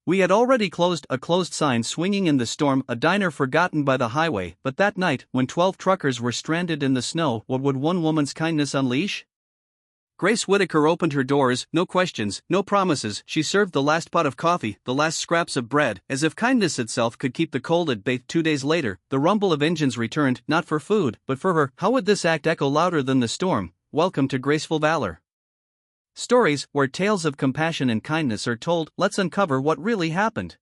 We had already closed a closed sign swinging in the storm, a diner forgotten by the highway, but that night, when 12 truckers were stranded in the snow, what would one woman's kindness unleash? Grace Whittaker opened her doors, no questions, no promises. She served the last pot of coffee, the last scraps of bread, as if kindness itself could keep the cold at bay. 2 days later, the rumble of engines returned, not for food, but for her. How would this act echo louder than the storm? Welcome to Graceful Valor. Stories, where tales of compassion and kindness are told. Let's uncover what really happened.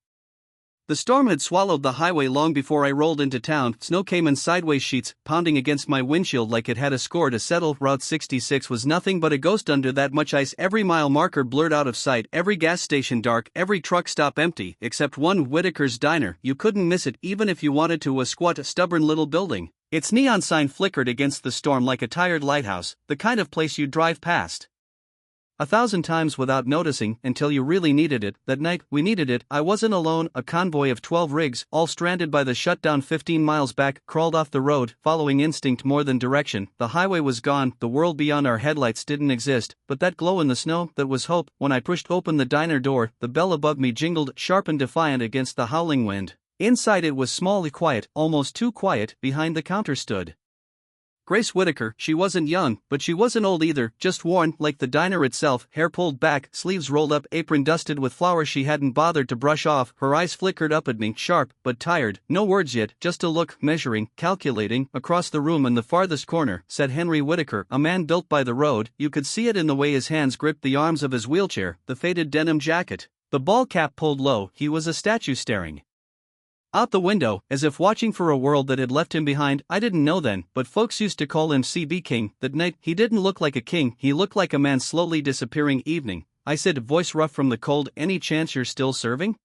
The storm had swallowed the highway long before I rolled into town. Snow came in sideways sheets, pounding against my windshield like it had a score to settle. Route 66 was nothing but a ghost under that much ice. Every mile marker blurred out of sight, every gas station dark, every truck stop empty, except one, Whittaker's Diner. You couldn't miss it even if you wanted to. A squat, stubborn little building. Its neon sign flickered against the storm like a tired lighthouse, the kind of place you'd drive past 1,000 times without noticing until you really needed it. That night, we needed it. I wasn't alone. A convoy of 12 rigs, all stranded by the shutdown 15 miles back, crawled off the road, following instinct more than direction. The highway was gone, the world beyond our headlights didn't exist, but that glow in the snow, that was hope. When I pushed open the diner door, the bell above me jingled, sharp and defiant against the howling wind. Inside it was small and quiet, almost too quiet. Behind the counter stood Grace Whittaker. She wasn't young, but she wasn't old either, just worn, like the diner itself, hair pulled back, sleeves rolled up, apron dusted with flowers she hadn't bothered to brush off. Her eyes flickered up at me, sharp, but tired. No words yet, just a look, measuring, calculating. Across the room in the farthest corner sat Henry Whittaker, a man built by the road. You could see it in the way his hands gripped the arms of his wheelchair, the faded denim jacket, the ball cap pulled low. He was a statue staring out the window, as if watching for a world that had left him behind. I didn't know then, but folks used to call him CB King. That night, he didn't look like a king, he looked like a man slowly disappearing. Evening, I said, voice rough from the cold, any chance you're still serving?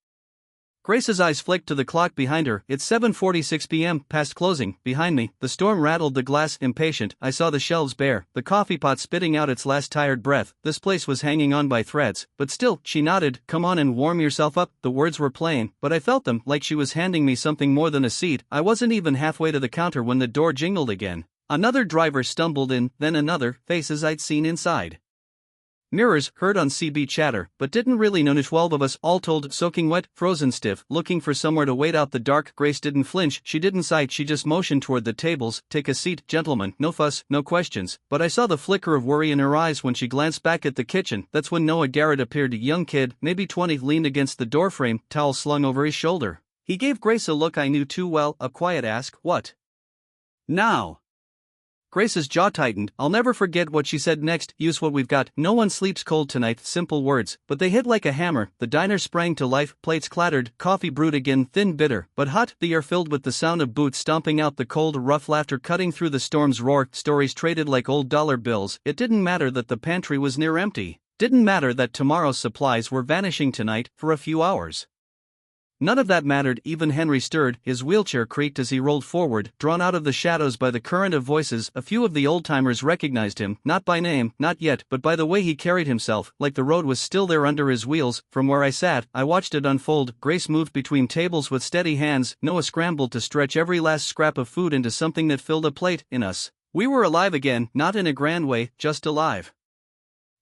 Grace's eyes flicked to the clock behind her. It's 7:46 p.m., past closing. Behind me, the storm rattled the glass. Impatient, I saw the shelves bare, the coffee pot spitting out its last tired breath. This place was hanging on by threads, but still. She nodded. Come on and warm yourself up. The words were plain, but I felt them, like she was handing me something more than a seat. I wasn't even halfway to the counter when the door jingled again. Another driver stumbled in, then another. Faces I'd seen inside mirrors, heard on CB chatter, but didn't really know. 12 of us, all told, soaking wet, frozen stiff, looking for somewhere to wait out the dark. Grace didn't flinch, she didn't sigh, she just motioned toward the tables. Take a seat, gentlemen. No fuss, no questions. But I saw the flicker of worry in her eyes when she glanced back at the kitchen. That's when Noah Garrett appeared. A young kid, maybe 20, leaned against the doorframe, towel slung over his shoulder. He gave Grace a look I knew too well, a quiet ask, what now? Grace's jaw tightened. I'll never forget what she said next. Use what we've got. No one sleeps cold tonight. Simple words, but they hit like a hammer. The diner sprang to life, plates clattered, coffee brewed again, thin, bitter, but hot. The air filled with the sound of boots stomping out the cold, rough laughter cutting through the storm's roar. Stories traded like old dollar bills. It didn't matter that the pantry was near empty. Didn't matter that tomorrow's supplies were vanishing tonight, for a few hours. None of that mattered. Even Henry stirred, his wheelchair creaked as he rolled forward, drawn out of the shadows by the current of voices. A few of the old-timers recognized him, not by name, not yet, but by the way he carried himself, like the road was still there under his wheels. From where I sat, I watched it unfold. Grace moved between tables with steady hands. Noah scrambled to stretch every last scrap of food into something that filled a plate. In us, we were alive again, not in a grand way, just alive.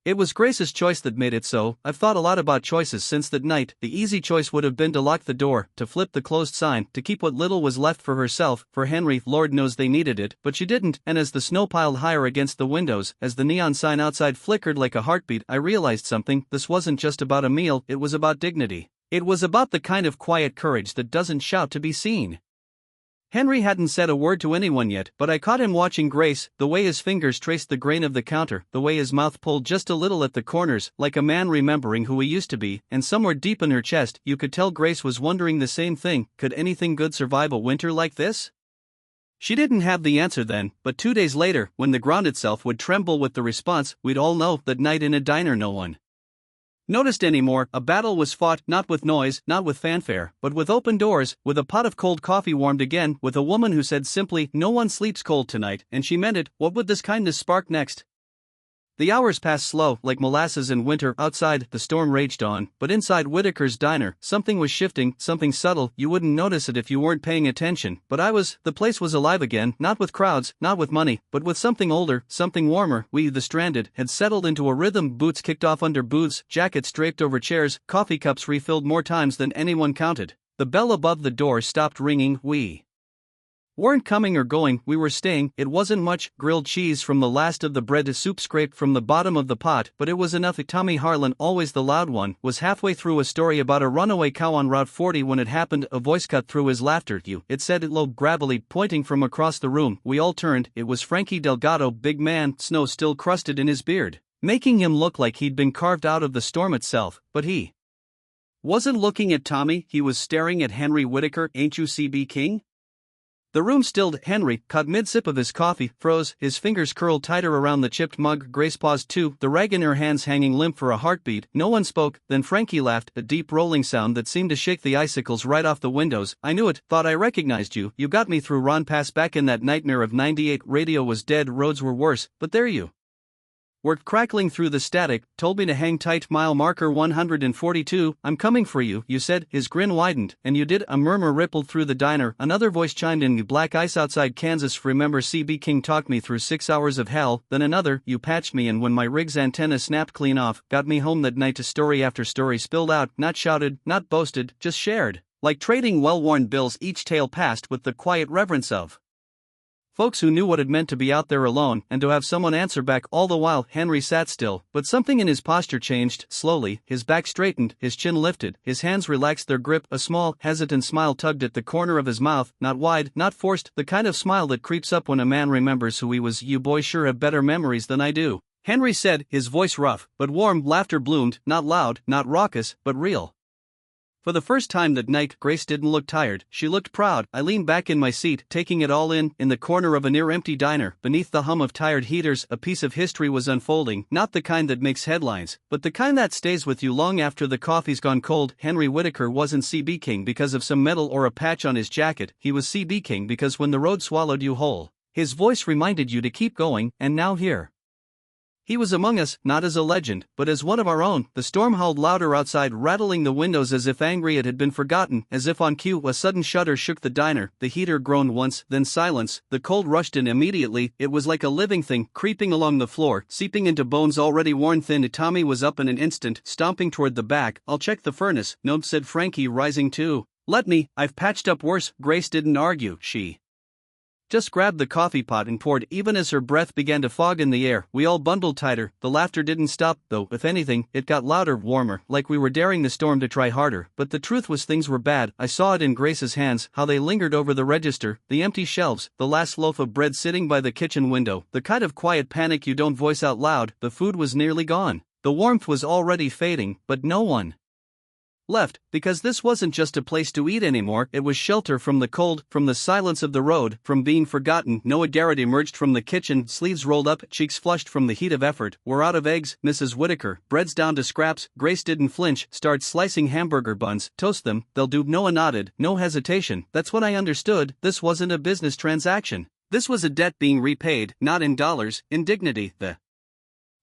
It was Grace's choice that made it so. I've thought a lot about choices since that night. The easy choice would have been to lock the door, to flip the closed sign, to keep what little was left for herself, for Henry. Lord knows they needed it, but she didn't. And as the snow piled higher against the windows, as the neon sign outside flickered like a heartbeat, I realized something. This wasn't just about a meal, it was about dignity. It was about the kind of quiet courage that doesn't shout to be seen. Henry hadn't said a word to anyone yet, but I caught him watching Grace, the way his fingers traced the grain of the counter, the way his mouth pulled just a little at the corners, like a man remembering who he used to be, and somewhere deep in her chest, you could tell Grace was wondering the same thing. Could anything good survive a winter like this? She didn't have the answer then, but 2 days later, when the ground itself would tremble with the response, we'd all know. That night in a diner no one noticed anymore. A battle was fought, not with noise, not with fanfare, but with open doors, with a pot of cold coffee warmed again, with a woman who said simply, no one sleeps cold tonight, and she meant it. What would this kindness spark next? The hours passed slow, like molasses in winter. Outside, the storm raged on, but inside Whitaker's diner, something was shifting, something subtle. You wouldn't notice it if you weren't paying attention, but I was. The place was alive again, not with crowds, not with money, but with something older, something warmer. We, the stranded, had settled into a rhythm. Boots kicked off under booths, jackets draped over chairs, coffee cups refilled more times than anyone counted. The bell above the door stopped ringing. We weren't coming or going, we were staying. It wasn't much, grilled cheese from the last of the bread, soup scraped from the bottom of the pot, but it was enough. Tommy Harlan, always the loud one, was halfway through a story about a runaway cow on Route 40 when it happened. A voice cut through his laughter. You, it said, it low gravelly, pointing from across the room. We all turned. It was Frankie Delgado, big man, snow still crusted in his beard, making him look like he'd been carved out of the storm itself, but he wasn't looking at Tommy, he was staring at Henry Whitaker. Ain't you CB King? The room stilled. Henry, caught mid-sip of his coffee, froze, his fingers curled tighter around the chipped mug. Grace paused too, the rag in her hands hanging limp for a heartbeat. No one spoke, then Frankie laughed, a deep rolling sound that seemed to shake the icicles right off the windows. I knew it, thought I recognized you. You got me through Ron Pass back in that nightmare of '98. Radio was dead, roads were worse, but there you worked crackling through the static, told me to hang tight. Mile marker 142, I'm coming for you, you said. His grin widened, and you did. A murmur rippled through the diner. Another voice chimed in. Black ice outside Kansas. Remember CB King talked me through 6 hours of hell. Then another, you patched me, and when my rig's antenna snapped clean off, got me home that night. To story after story spilled out, not shouted, not boasted, just shared. Like trading well-worn bills, each tale passed with the quiet reverence of folks who knew what it meant to be out there alone and to have someone answer back. All the while, Henry sat still, but something in his posture changed. Slowly, his back straightened, his chin lifted, his hands relaxed their grip. A small, hesitant smile tugged at the corner of his mouth, not wide, not forced, the kind of smile that creeps up when a man remembers who he was. You boys sure have better memories than I do, Henry said, his voice rough, but warm. Laughter bloomed, not loud, not raucous, but real. For the first time that night, Grace didn't look tired, she looked proud. I leaned back in my seat, taking it all in the corner of a near-empty diner. Beneath the hum of tired heaters, a piece of history was unfolding, not the kind that makes headlines, but the kind that stays with you long after the coffee's gone cold. Henry Whitaker wasn't CB King because of some medal or a patch on his jacket, he was CB King because when the road swallowed you whole, his voice reminded you to keep going, and now here he was among us, not as a legend, but as one of our own. The storm howled louder outside, rattling the windows as if angry it had been forgotten. As if on cue, a sudden shudder shook the diner. The heater groaned once, then silence. The cold rushed in immediately. It was like a living thing, creeping along the floor, seeping into bones already worn thin. Tommy was up in an instant, stomping toward the back. I'll check the furnace, no, said Frankie, rising too. Let me, I've patched up worse. Grace didn't argue, she just grabbed the coffee pot and poured. Even as her breath began to fog in the air, we all bundled tighter. The laughter didn't stop, though. If anything, it got louder, warmer, like we were daring the storm to try harder. But the truth was, things were bad. I saw it in Grace's hands, how they lingered over the register, the empty shelves, the last loaf of bread sitting by the kitchen window, the kind of quiet panic you don't voice out loud. The food was nearly gone. The warmth was already fading, but no one left, because this wasn't just a place to eat anymore. It was shelter from the cold, from the silence of the road, from being forgotten. Noah Garrett emerged from the kitchen, sleeves rolled up, cheeks flushed from the heat of effort. We're out of eggs, Mrs. Whitaker. Bread's down to scraps. Grace didn't flinch, started slicing hamburger buns. Toast them, they'll do. Noah nodded, no hesitation. That's what I understood. This wasn't a business transaction. This was a debt being repaid, not in dollars, in dignity, the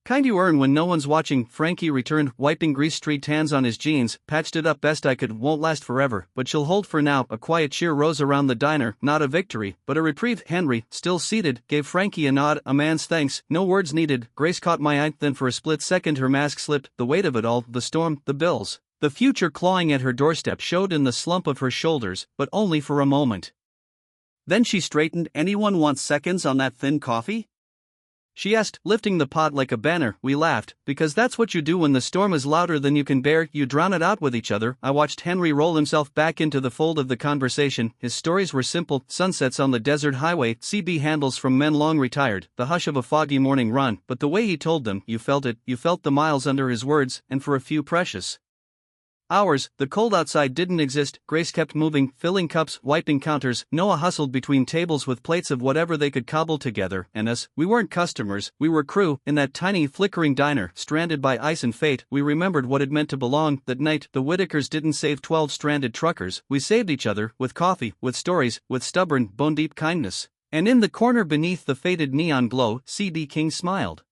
kind you earn when no one's watching. Frankie returned, wiping grease-streaked hands on his jeans. Patched it up best I could. Won't last forever, but she'll hold for now. A quiet cheer rose around the diner, not a victory, but a reprieve. Henry, still seated, gave Frankie a nod, a man's thanks, no words needed. Grace caught my eye, then for a split second her mask slipped. The weight of it all, the storm, the bills, the future clawing at her doorstep showed in the slump of her shoulders, but only for a moment. Then she straightened. Anyone want seconds on that thin coffee? She asked, lifting the pot like a banner. We laughed, because that's what you do when the storm is louder than you can bear, you drown it out with each other. I watched Henry roll himself back into the fold of the conversation. His stories were simple: sunsets on the desert highway, CB handles from men long retired, the hush of a foggy morning run. But the way he told them, you felt it, you felt the miles under his words, and for a few precious hours, the cold outside didn't exist. Grace kept moving, filling cups, wiping counters. Noah hustled between tables with plates of whatever they could cobble together, and us, we weren't customers, we were crew. In that tiny, flickering diner, stranded by ice and fate, we remembered what it meant to belong. That night, the Whitakers didn't save 12 stranded truckers, we saved each other, with coffee, with stories, with stubborn, bone-deep kindness. And in the corner beneath the faded neon glow, CB King smiled.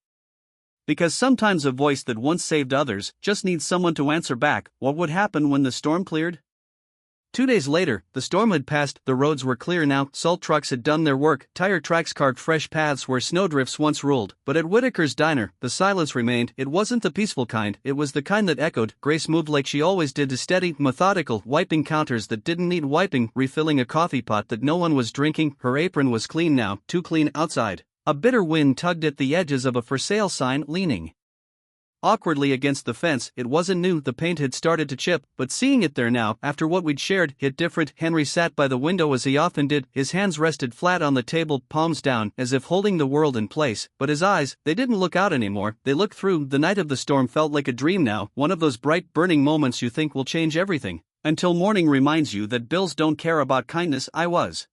Because sometimes a voice that once saved others just needs someone to answer back. What would happen when the storm cleared? 2 days later, the storm had passed, the roads were clear now, salt trucks had done their work, tire tracks carved fresh paths where snowdrifts once ruled, but at Whitaker's diner, the silence remained. It wasn't the peaceful kind, it was the kind that echoed. Grace moved like she always did to steady, methodical, wiping counters that didn't need wiping, refilling a coffee pot that no one was drinking. Her apron was clean now, too clean outside. A bitter wind tugged at the edges of a for sale sign, leaning awkwardly against the fence. It wasn't new, the paint had started to chip, but seeing it there now, after what we'd shared, hit different. Henry sat by the window as he often did, his hands rested flat on the table, palms down, as if holding the world in place, but his eyes, they didn't look out anymore, they looked through. The night of the storm felt like a dream now, one of those bright, burning moments you think will change everything, until morning reminds you that bills don't care about kindness. I was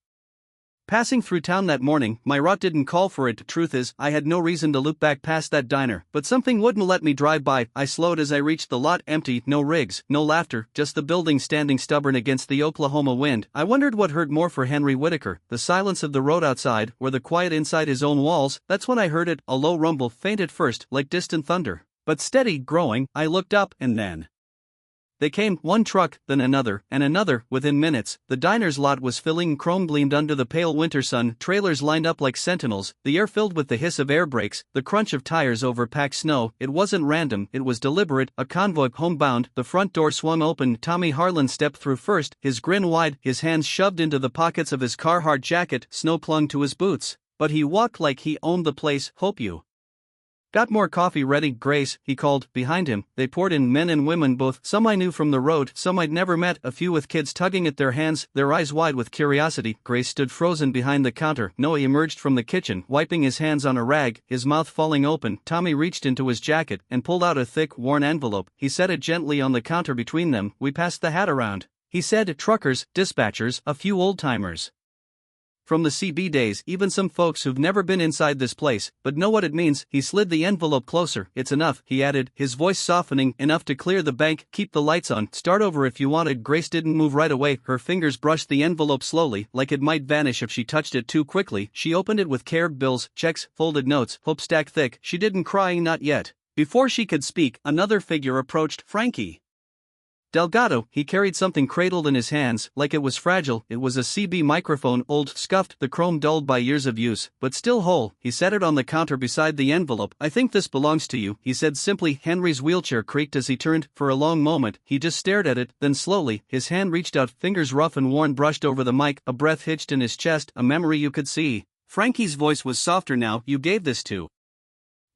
passing through town that morning, my rot didn't call for it. Truth is, I had no reason to look back past that diner, but something wouldn't let me drive by. I slowed as I reached the lot, empty, no rigs, no laughter, just the building standing stubborn against the Oklahoma wind. I wondered what hurt more for Henry Whitaker, the silence of the road outside, or the quiet inside his own walls. That's when I heard it, a low rumble, faint at first, like distant thunder, but steady, growing. I looked up, and then they came, one truck, then another, and another. Within minutes, the diner's lot was filling. Chrome gleamed under the pale winter sun, trailers lined up like sentinels, the air filled with the hiss of air brakes, the crunch of tires over packed snow. It wasn't random, it was deliberate, a convoy, homebound. The front door swung open, Tommy Harlan stepped through first, his grin wide, his hands shoved into the pockets of his Carhartt jacket, snow clung to his boots. But he walked like he owned the place. Hope you got more coffee ready, Grace, he called. Behind him, they poured in, men and women both, some I knew from the road, some I'd never met, a few with kids tugging at their hands, their eyes wide with curiosity. Grace stood frozen behind the counter. Noah emerged from the kitchen, wiping his hands on a rag, his mouth falling open. Tommy reached into his jacket and pulled out a thick, worn envelope. He set it gently on the counter between them. We passed the hat around. He said, truckers, dispatchers, a few old-timers from the CB days, even some folks who've never been inside this place, but know what it means. He slid the envelope closer. It's enough, he added, his voice softening, enough to clear the bank, keep the lights on, start over if you wanted. Grace didn't move right away, her fingers brushed the envelope slowly, like it might vanish if she touched it too quickly. She opened it with care, bills, checks, folded notes, hope stacked thick. She didn't cry, not yet. Before she could speak, another figure approached, Frankie Delgado. He carried something cradled in his hands, like it was fragile. It was a CB microphone, old, scuffed, the chrome dulled by years of use, but still whole. He set it on the counter beside the envelope. I think this belongs to you, he said simply. Henry's wheelchair creaked as he turned. For a long moment, he just stared at it, then slowly, his hand reached out, fingers rough and worn, brushed over the mic, a breath hitched in his chest, a memory you could see. Frankie's voice was softer now. You gave this to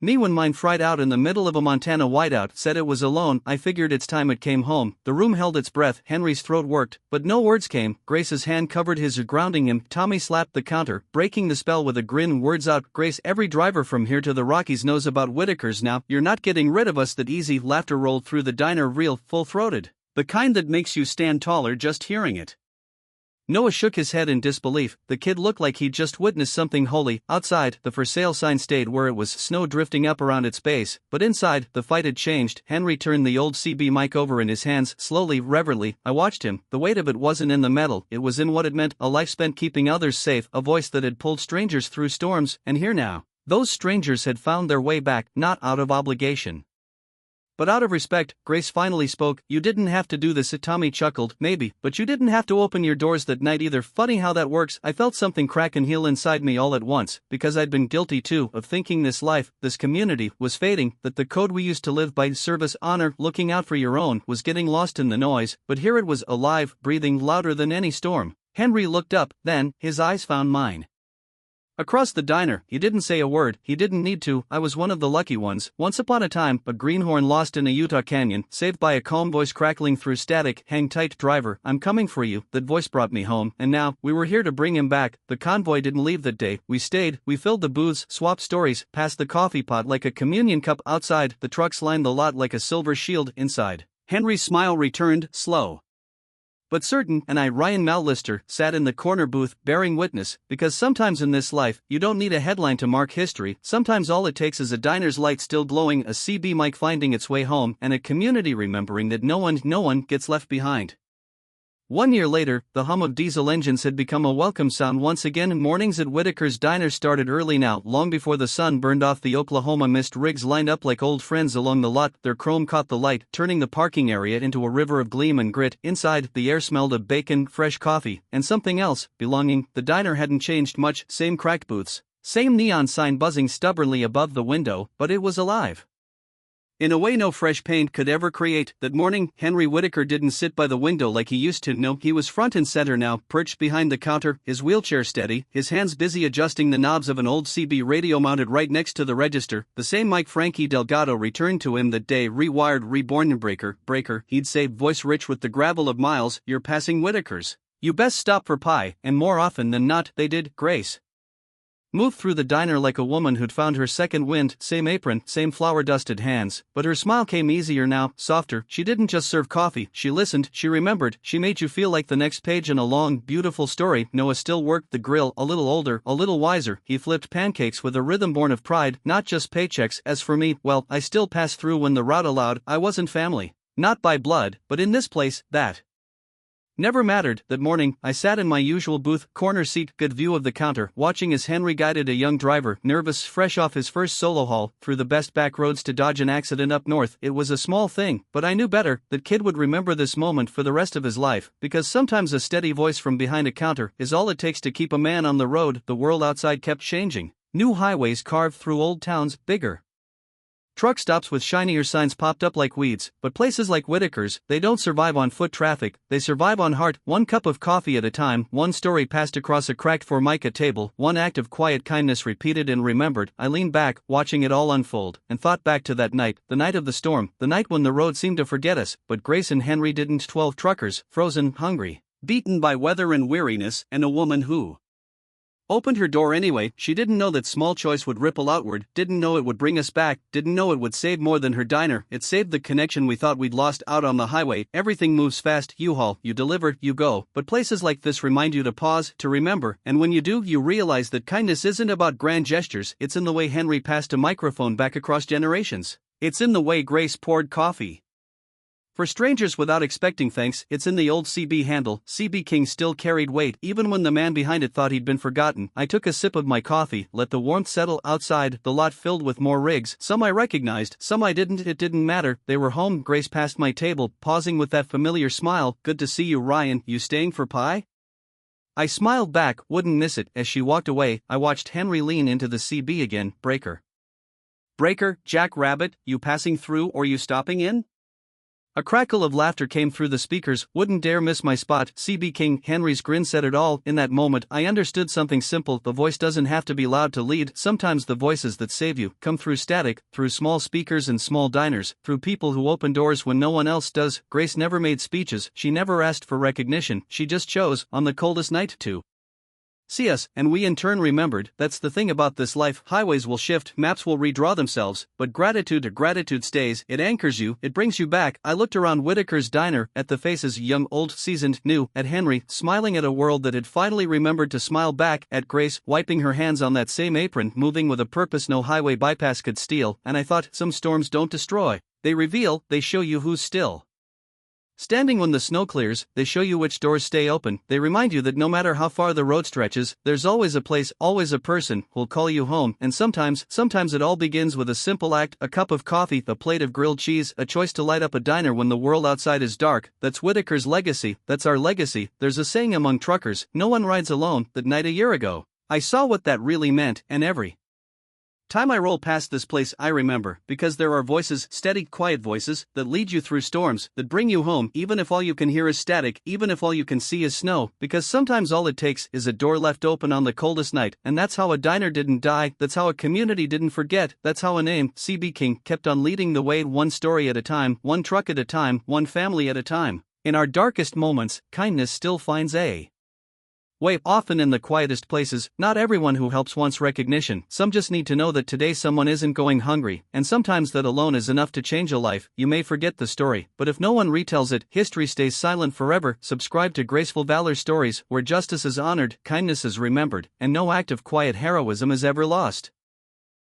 me when mine fried out in the middle of a Montana whiteout. Said it was alone. I figured it's time it came home. The room held its breath. Henry's throat worked, but no words came. Grace's hand covered his, grounding him. Tommy slapped the counter, breaking the spell with a grin. Words out, Grace. Every driver from here to the Rockies knows about Whitakers now. You're not getting rid of us that easy. Laughter rolled through the diner, real, full-throated, the kind that makes you stand taller just hearing it. Noah shook his head in disbelief. The kid looked like he'd just witnessed something holy. Outside, the for sale sign stayed where it was, snow drifting up around its base, but inside, the fight had changed. Henry turned the old CB mic over in his hands, slowly, reverently. I watched him. The weight of it wasn't in the metal, it was in what it meant, a life spent keeping others safe, a voice that had pulled strangers through storms, and here now, those strangers had found their way back, not out of obligation, but out of respect. Grace finally spoke. You didn't have to do this. Tommy chuckled. Maybe, but you didn't have to open your doors that night either. Funny how that works. I felt something crack and heal inside me all at once, because I'd been guilty too, of thinking this life, this community, was fading, that the code we used to live by, service, honor, looking out for your own, was getting lost in the noise. But here it was, alive, breathing, louder than any storm. Henry looked up, then, his eyes found mine. Across the diner, he didn't say a word, he didn't need to. I was one of the lucky ones. Once upon a time, a greenhorn lost in a Utah canyon, saved by a calm voice crackling through static. Hang tight, driver, I'm coming for you. That voice brought me home, and now, we were here to bring him back. The convoy didn't leave that day. We stayed, we filled the booths, swapped stories, passed the coffee pot like a communion cup outside. The trucks lined the lot like a silver shield inside. Henry's smile returned, slow but certain, and I, Ryan Mallister, sat in the corner booth, bearing witness, because sometimes in this life, you don't need a headline to mark history. Sometimes all it takes is a diner's light still glowing, a CB mic finding its way home, and a community remembering that no one gets left behind. 1 year later, the hum of diesel engines had become a welcome sound once again. Mornings at Whitaker's Diner started early now, long before the sun burned off the Oklahoma mist. Rigs lined up like old friends along the lot, their chrome caught the light, turning the parking area into a river of gleam and grit. Inside, the air smelled of bacon, fresh coffee, and something else, belonging. The diner hadn't changed much, same cracked booths, same neon sign buzzing stubbornly above the window, but it was alive. In a way no fresh paint could ever create. That morning, Henry Whitaker didn't sit by the window like he used to. No, he was front and center now, perched behind the counter, his wheelchair steady, his hands busy adjusting the knobs of an old CB radio mounted right next to the register. The same mic Frankie Delgado returned to him that day, rewired, reborn. Breaker, he'd say, voice rich with the gravel of miles, you're passing Whitaker's. You best stop for pie, and more often than not, they did. Grace moved through the diner like a woman who'd found her second wind, same apron, same flour-dusted hands, but her smile came easier now, softer. She didn't just serve coffee, she listened, she remembered, she made you feel like the next page in a long, beautiful story. Noah still worked the grill, a little older, a little wiser. He flipped pancakes with a rhythm born of pride, not just paychecks. As for me, well, I still passed through when the route allowed. I wasn't family, not by blood, but in this place, that never mattered. That morning, I sat in my usual booth, corner seat, good view of the counter, watching as Henry guided a young driver, nervous, fresh off his first solo haul, through the best back roads to dodge an accident up north. It was a small thing, but I knew better. That kid would remember this moment for the rest of his life, because sometimes a steady voice from behind a counter is all it takes to keep a man on the road. The world outside kept changing. New highways carved through old towns, bigger truck stops with shinier signs popped up like weeds, but places like Whitaker's, they don't survive on foot traffic, they survive on heart. One cup of coffee at a time, one story passed across a cracked Formica table, one act of quiet kindness repeated and remembered. I leaned back, watching it all unfold, and thought back to that night, the night of the storm, the night when the road seemed to forget us, but Grace and Henry didn't. 12 truckers, frozen, hungry, beaten by weather and weariness, and a woman who opened her door anyway. She didn't know that small choice would ripple outward, didn't know it would bring us back, didn't know it would save more than her diner. It saved the connection we thought we'd lost out on the highway. Everything moves fast, you haul, you deliver, you go, but places like this remind you to pause, to remember, and when you do, you realize that kindness isn't about grand gestures. It's in the way Henry passed a microphone back across generations. It's in the way Grace poured coffee for strangers without expecting thanks. It's in the old CB handle. CB King still carried weight, even when the man behind it thought he'd been forgotten. I took a sip of my coffee, let the warmth settle. Outside, the lot filled with more rigs. Some I recognized, some I didn't. It didn't matter, they were home. Grace passed my table, pausing with that familiar smile. Good to see you, Ryan. You staying for pie? I smiled back, wouldn't miss it. As she walked away, I watched Henry lean into the CB again. Breaker, Jack Rabbit, you passing through or you stopping in? A crackle of laughter came through the speakers. Wouldn't dare miss my spot. CB King. Henry's grin said it all. In that moment, I understood something simple. The voice doesn't have to be loud to lead. Sometimes the voices that save you come through static, through small speakers and small diners, through people who open doors when no one else does. Grace never made speeches, she never asked for recognition, she just chose, on the coldest night, to see us, and we in turn remembered. That's the thing about this life. Highways will shift, maps will redraw themselves, but gratitude stays. It anchors you, it brings you back. I looked around Whitaker's diner, at the faces, young, old, seasoned, new, at Henry, smiling at a world that had finally remembered to smile back, at Grace, wiping her hands on that same apron, moving with a purpose no highway bypass could steal. And I thought, some storms don't destroy, they reveal, they show you who's still standing when the snow clears. They show you which doors stay open. They remind you that no matter how far the road stretches, there's always a place, always a person, who'll call you home. And sometimes it all begins with a simple act, a cup of coffee, a plate of grilled cheese, a choice to light up a diner when the world outside is dark. That's Whitaker's legacy, that's our legacy. There's a saying among truckers, no one rides alone. That night a year ago, I saw what that really meant, and every time I roll past this place I remember, because there are voices, steady, quiet voices, that lead you through storms, that bring you home, even if all you can hear is static, even if all you can see is snow, because sometimes all it takes is a door left open on the coldest night. And that's how a diner didn't die, that's how a community didn't forget, that's how a name, CB King, kept on leading the way, one story at a time, one truck at a time, one family at a time. In our darkest moments, kindness still finds a way. Often in the quietest places. Not everyone who helps wants recognition, some just need to know that today someone isn't going hungry, and sometimes that alone is enough to change a life. You may forget the story, but if no one retells it, history stays silent forever. Subscribe to Graceful Valor Stories, where justice is honored, kindness is remembered, and no act of quiet heroism is ever lost.